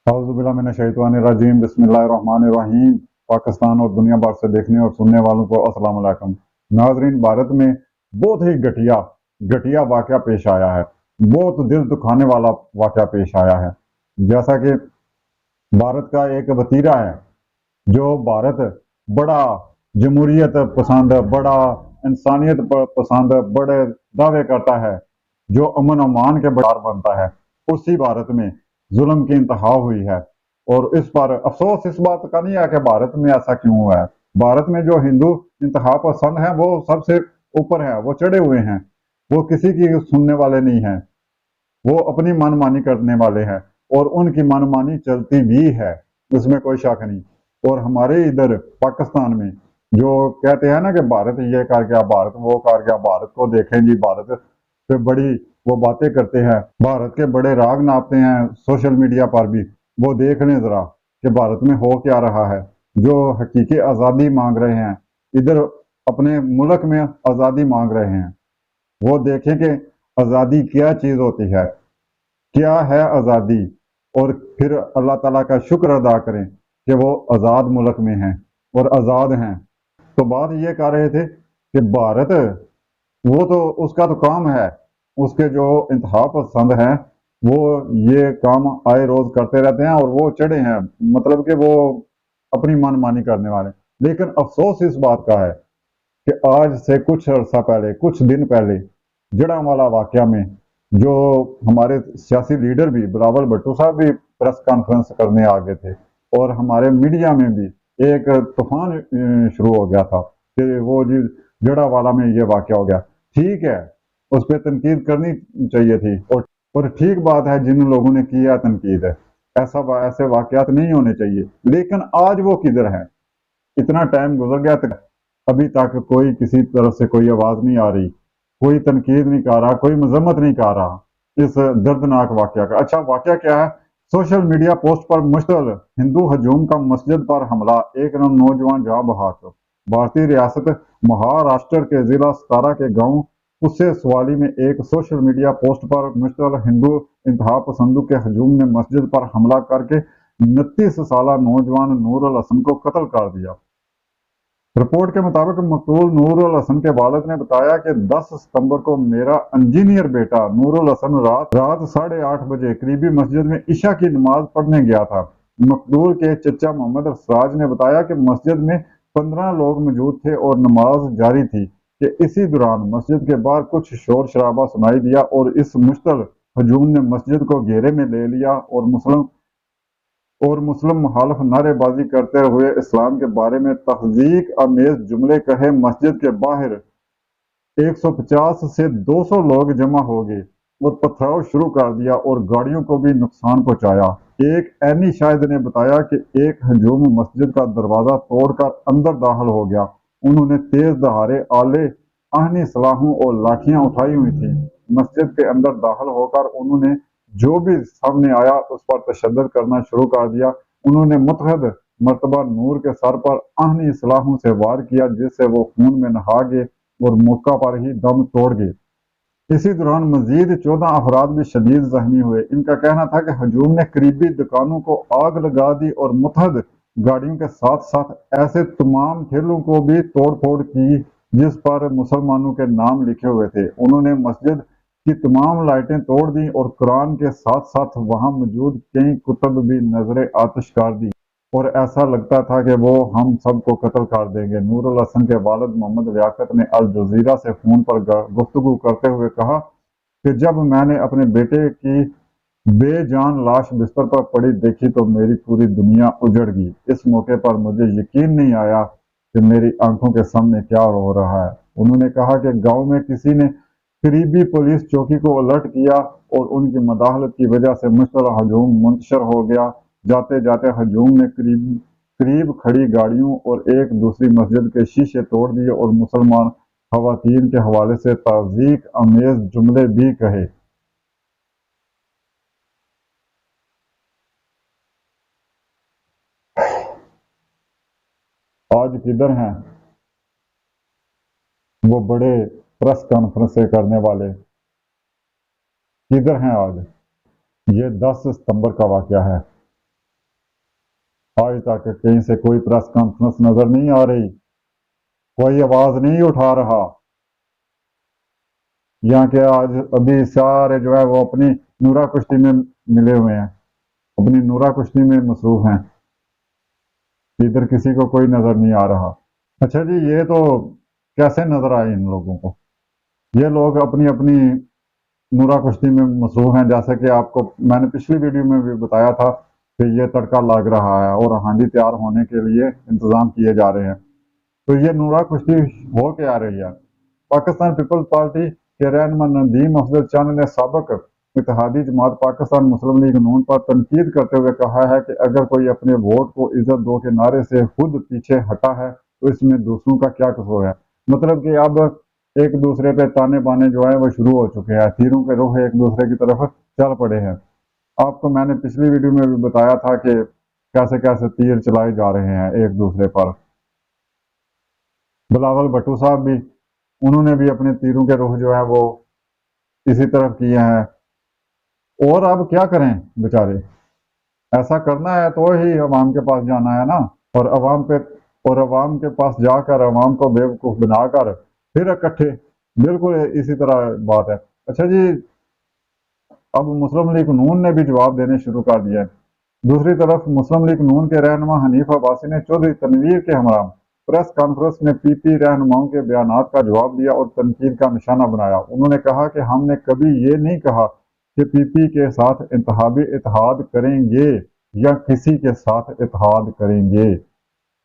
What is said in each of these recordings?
औज़ुबिल्लाहिमिनश्शैतानिर्रजीम बिस्मिल्लाहिर्रहमानिर्रहीम। पाकिस्तान और दुनिया भर से देखने और सुनने वालों को अस्सलाम वालेकुम। नाज़रीन, भारत में बहुत ही घटिया घटिया वाक़या पेश आया है। बहुत दिल दुखाने वाला वाक़या पेश आया है। जैसा कि भारत का एक वतीरा है, जो भारत बड़ा जमहूरियत पसंद, बड़ा इंसानियत पसंद, बड़े दावे करता है, जो अमन अमान के बड़ार बनता है, उसी भारत में जुल्म की इंतहा हुई है। और इस पर अफसोस इस बात का नहीं है कि भारत में ऐसा क्यों हुआ है। भारत में जो हिंदू इंतहा पसंद है वो सबसे ऊपर है, वो चढ़े हुए हैं, वो किसी की सुनने वाले नहीं हैं, वो अपनी मनमानी करने वाले हैं और उनकी मनमानी चलती भी है, इसमें कोई शक नहीं। और हमारे इधर पाकिस्तान में जो कहते हैं ना कि भारत ये कर गया, भारत वो कर गया, भारत को देखें जी, भारत पे बड़ी वो बातें करते हैं, भारत के बड़े राग नापते हैं सोशल मीडिया पर भी। वो देख लें जरा कि भारत में हो क्या रहा है। जो हकीकी आज़ादी मांग रहे हैं, इधर अपने मुल्क में आज़ादी मांग रहे हैं, वो देखें कि आज़ादी क्या चीज़ होती है, क्या है आज़ादी। और फिर अल्लाह ताला का शुक्र अदा करें कि वो आज़ाद मुल्क में हैं और आज़ाद हैं। तो बात ये कर रहे थे कि भारत, वो तो उसका तो काम है, उसके जो इंतहा पसंद हैं वो ये काम आए रोज करते रहते हैं और वो चढ़े हैं, मतलब कि वो अपनी मनमानी करने वाले। लेकिन अफसोस इस बात का है कि आज से कुछ अर्सा पहले, कुछ दिन पहले जड़ांवाला वाकया में जो हमारे सियासी लीडर भी, बिलावल भुट्टो साहब भी प्रेस कॉन्फ्रेंस करने आ गए थे और हमारे मीडिया में भी एक तूफान शुरू हो गया था कि वो जी जड़ांवाला में ये वाकया हो गया। ठीक है, उस पर तनकीद करनी चाहिए थी और ठीक बात है, जिन लोगों ने किया तनकीद है, ऐसे वाकयात नहीं होने चाहिए। लेकिन आज वो किधर है? इतना टाइम गुजर गया तक अभी तक कोई किसी तरफ से कोई आवाज नहीं आ रही, कोई तनकीद नहीं कर रहा, कोई मजम्मत नहीं कर रहा इस दर्दनाक वाकया का। अच्छा, वाकया क्या है? सोशल मीडिया पोस्ट पर मुश्तल हिंदू हजूम का मस्जिद पर हमला, एक नौजवान जाँ बहक। भारतीय रियासत महाराष्ट्र के जिला सतारा के गांव उससे सवाली में एक सोशल मीडिया पोस्ट पर मुश्तल हिंदू इंतहा पसंदों के हजूम ने मस्जिद पर हमला करके 29 साल नौजवान नूर अल हसन को कत्ल कर दिया। रिपोर्ट के मुताबिक मकतूल नूर अल हसन के वालिद ने बताया कि 10 सितंबर को मेरा इंजीनियर बेटा नूर अल हसन रात 8:30 बजे करीबी मस्जिद में इशा की नमाज पढ़ने गया था। मकतूल के चचा मोहम्मद सराज ने बताया कि मस्जिद में 15 लोग मौजूद थे और नमाज जारी थी कि इसी दौरान मस्जिद के बाहर कुछ शोर शराबा सुनाई दिया और इस मुश्तल हजूम ने मस्जिद को घेरे में ले लिया और मुस्लिम मुखालिफ नारेबाजी करते हुए इस्लाम के बारे में तहज़ीक आमेज जुमले कहे। मस्जिद के बाहर 150 से 200 लोग जमा हो गए और पथराव शुरू कर दिया और गाड़ियों को भी नुकसान पहुंचाया। एक ऐनी शाहिद ने बताया कि एक हजूम मस्जिद का दरवाजा तोड़कर अंदर दाखिल हो गया। उन्होंने तेज दहाड़े आले, आहनी सलाहों और लाठियां उठाई हुई थी। मस्जिद के अंदर दाखिल होकर उन्होंने जो भी सामने आया उस पर तशद्दुद करना शुरू कर दिया। उन्होंने मुतहद मर्तबा नूर के सर पर आहनी सलाहों से वार किया, जिससे वो खून में नहा गए और मौका पर ही दम तोड़ गए। इसी दौरान मजीद 14 अफराद भी शदीद जख्मी हुए। इनका कहना था कि हजूम ने करीबी दुकानों को आग लगा दी और मुतहद गाड़ियों के साथ साथ ऐसे तमाम ठेलों को भी तोड़ फोड़ की जिस पर मुसलमानों के नाम लिखे हुए थे। उन्होंने मस्जिद की तमाम लाइटें तोड़ दी और कुरान के साथ साथ वहां मौजूद कई कुतुब भी नजर आतिश कर दी और ऐसा लगता था कि वो हम सबको कत्ल कर देंगे। नूर अल हसन के वालिद मोहम्मद लियाकत ने अल जजीरा से फोन पर गुफ्तगू करते हुए कहा कि जब मैंने अपने बेटे की बेजान लाश बिस्तर पर पड़ी देखी तो मेरी पूरी दुनिया उजड़ गई। इस मौके पर मुझे यकीन नहीं आया कि मेरी आंखों के सामने क्या हो रहा है। उन्होंने कहा कि गांव में किसी ने करीबी पुलिस चौकी को अलर्ट किया और उनकी मदाखलत की वजह से मुश्तल हजूम मुंतशर हो गया। जाते जाते हजूम ने करीब खड़ी गाड़ियों और एक दूसरी मस्जिद के शीशे तोड़ दिए और मुसलमान खवातीन के हवाले से ताज़ीक आमेज जुमले भी कहे। आज किधर हैं वो बड़े प्रेस कॉन्फ्रेंस करने वाले? किधर हैं आज? ये 10 सितंबर का वाकया है। आज तक कहीं से कोई प्रेस कॉन्फ्रेंस नजर नहीं आ रही, कोई आवाज नहीं उठा रहा। यहाँ के आज अभी सारे जो है वो अपनी नूरा कुश्ती में मिले हुए हैं, अपनी नूरा कुश्ती में मसरूफ हैं, इधर किसी को कोई नजर नहीं आ रहा। अच्छा जी, ये तो कैसे नजर आए इन लोगों को? ये लोग अपनी अपनी नूरा कुश्ती में मसरूफ हैं। जैसे कि आपको मैंने पिछली वीडियो में भी बताया था कि ये तड़का लग रहा है और हांडी तैयार होने के लिए इंतजाम किए जा रहे हैं। तो ये नूरा कुश्ती हो के आ रही है। पाकिस्तान पीपल्स पार्टी के रहनुमा नदीम अफजल चंद ने साबिक इत्तेहादी जमात पाकिस्तान मुस्लिम लीग नून पर तनकीद करते हुए कहा है कि अगर कोई अपने वोट को इज्जत दो के नारे से खुद पीछे हटा है तो इसमें दूसरों का क्या कसूर है। मतलब कि अब एक दूसरे पे ताने बाने जो है वो शुरू हो चुके हैं, तीरों के रुख एक दूसरे की तरफ चल पड़े हैं। आपको मैंने पिछली वीडियो में भी बताया था कि कैसे कैसे तीर चलाए जा रहे हैं एक दूसरे पर। बिलावल भुट्टो साहब भी, उन्होंने भी अपने तीरों के रुख जो है वो इसी तरफ किए हैं। और अब क्या करें बेचारे, ऐसा करना है तो ही अवाम के पास जाना है ना, और अवाम के पास जाकर अवाम को बेवकूफ बनाकर फिर इकट्ठे, बिल्कुल इसी तरह बात है। अच्छा जी, अब मुस्लिम लीग नून ने भी जवाब देने शुरू कर दिया है। दूसरी तरफ मुस्लिम लीग नून के रहनुमा हनीफ अब्बासी ने चौधरी तनवीर के हमरा प्रेस कॉन्फ्रेंस में पीपी रहनुमाओं के बयानात का जवाब दिया और तनकीद का निशाना बनाया। उन्होंने कहा कि हमने कभी ये नहीं कहा कि पीपी के साथ इंतखाबी इत्तेहाद करेंगे या किसी के साथ इत्तेहाद करेंगे।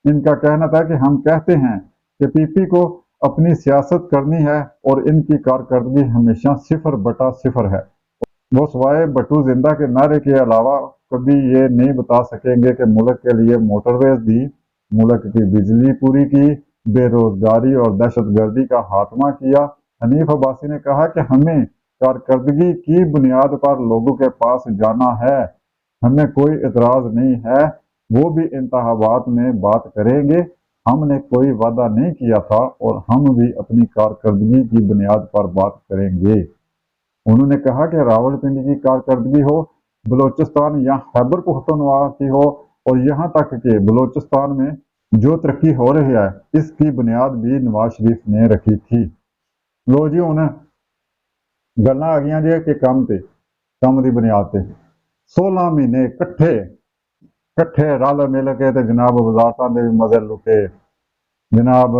इनका कहना था कि हम कहते हैं कि पीपी को अपनी सियासत करनी है और इनकी कारकर्दगी हमेशा 0/0 है। वो सवाए भुट्टो जिंदा के नारे के अलावा कभी ये नहीं बता सकेंगे कि मुल्क के लिए मोटरवेज दी, मुल्क की बिजली पूरी की, बेरोजगारी और दहशतगर्दी का खात्मा किया। हनीफ अब्बासी ने कहा कि हमें कारकर्दगी की बुनियाद पर लोगों के पास जाना है, हमें कोई एतराज नहीं है, वो भी इंतखाबात में बात करेंगे। हमने कोई वादा नहीं किया था और हम भी अपनी कारकर्दगी की बुनियाद पर बात करेंगे। उन्होंने कहा कि रावलपिंडी की कारकर्दगी हो, बलोचिस्तान या खैबर पख्तूनख्वा की हो, और यहाँ तक कि बलोचिस्तान में जो तरक्की हो रही है इसकी बुनियाद भी नवाज शरीफ ने रखी थी। लो जी, हूँ गल्लां आ गई जे कि कम की बुनियाद से 16 महीने कट्ठे रल मिल के ते जनाब वजारतां दे भी मजे लुटे, जनाब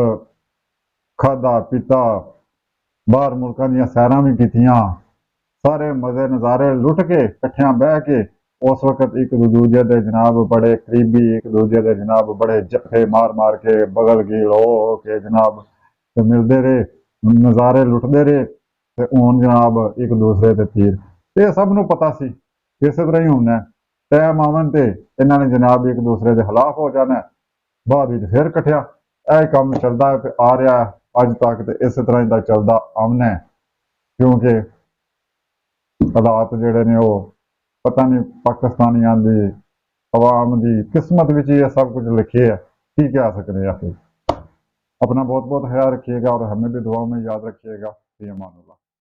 खादा पीता, बाहर मुल्कां दियां सैरां भी कीतियां, सारे मजे नज़ारे लुट के कट्ठियां बह के उस वक्त एक दूजे दे जनाब बड़े करीबी, एक दूजे दे जनाब बड़े जफ्फे मार मार के बगल गिल हो के जनाब ते मिलते रहे, नज़ारे लुटते रहे। ते हुण जनाब एक दूसरे ते तीर, ये सब नूं पता सी इस तरह ही होना है। टाइम आवन ते इन्हां ने जनाब एक दूसरे के खिलाफ हो जाना, बाद विच फिर कट्ठिया। यह काम चलता आ रहा अज तक, तो इस तरह का चलता आना है, क्योंकि हालात जिहड़े ने वो पता नहीं पाकिस्तानियों की अवाम की किस्मत में ये सब कुछ लिखे है, की कह सकते हैं। अपना बहुत बहुत ख्याल रखिएगा और हमें भी दुआओं में याद रखिएगा। फी अमान अल्लाह।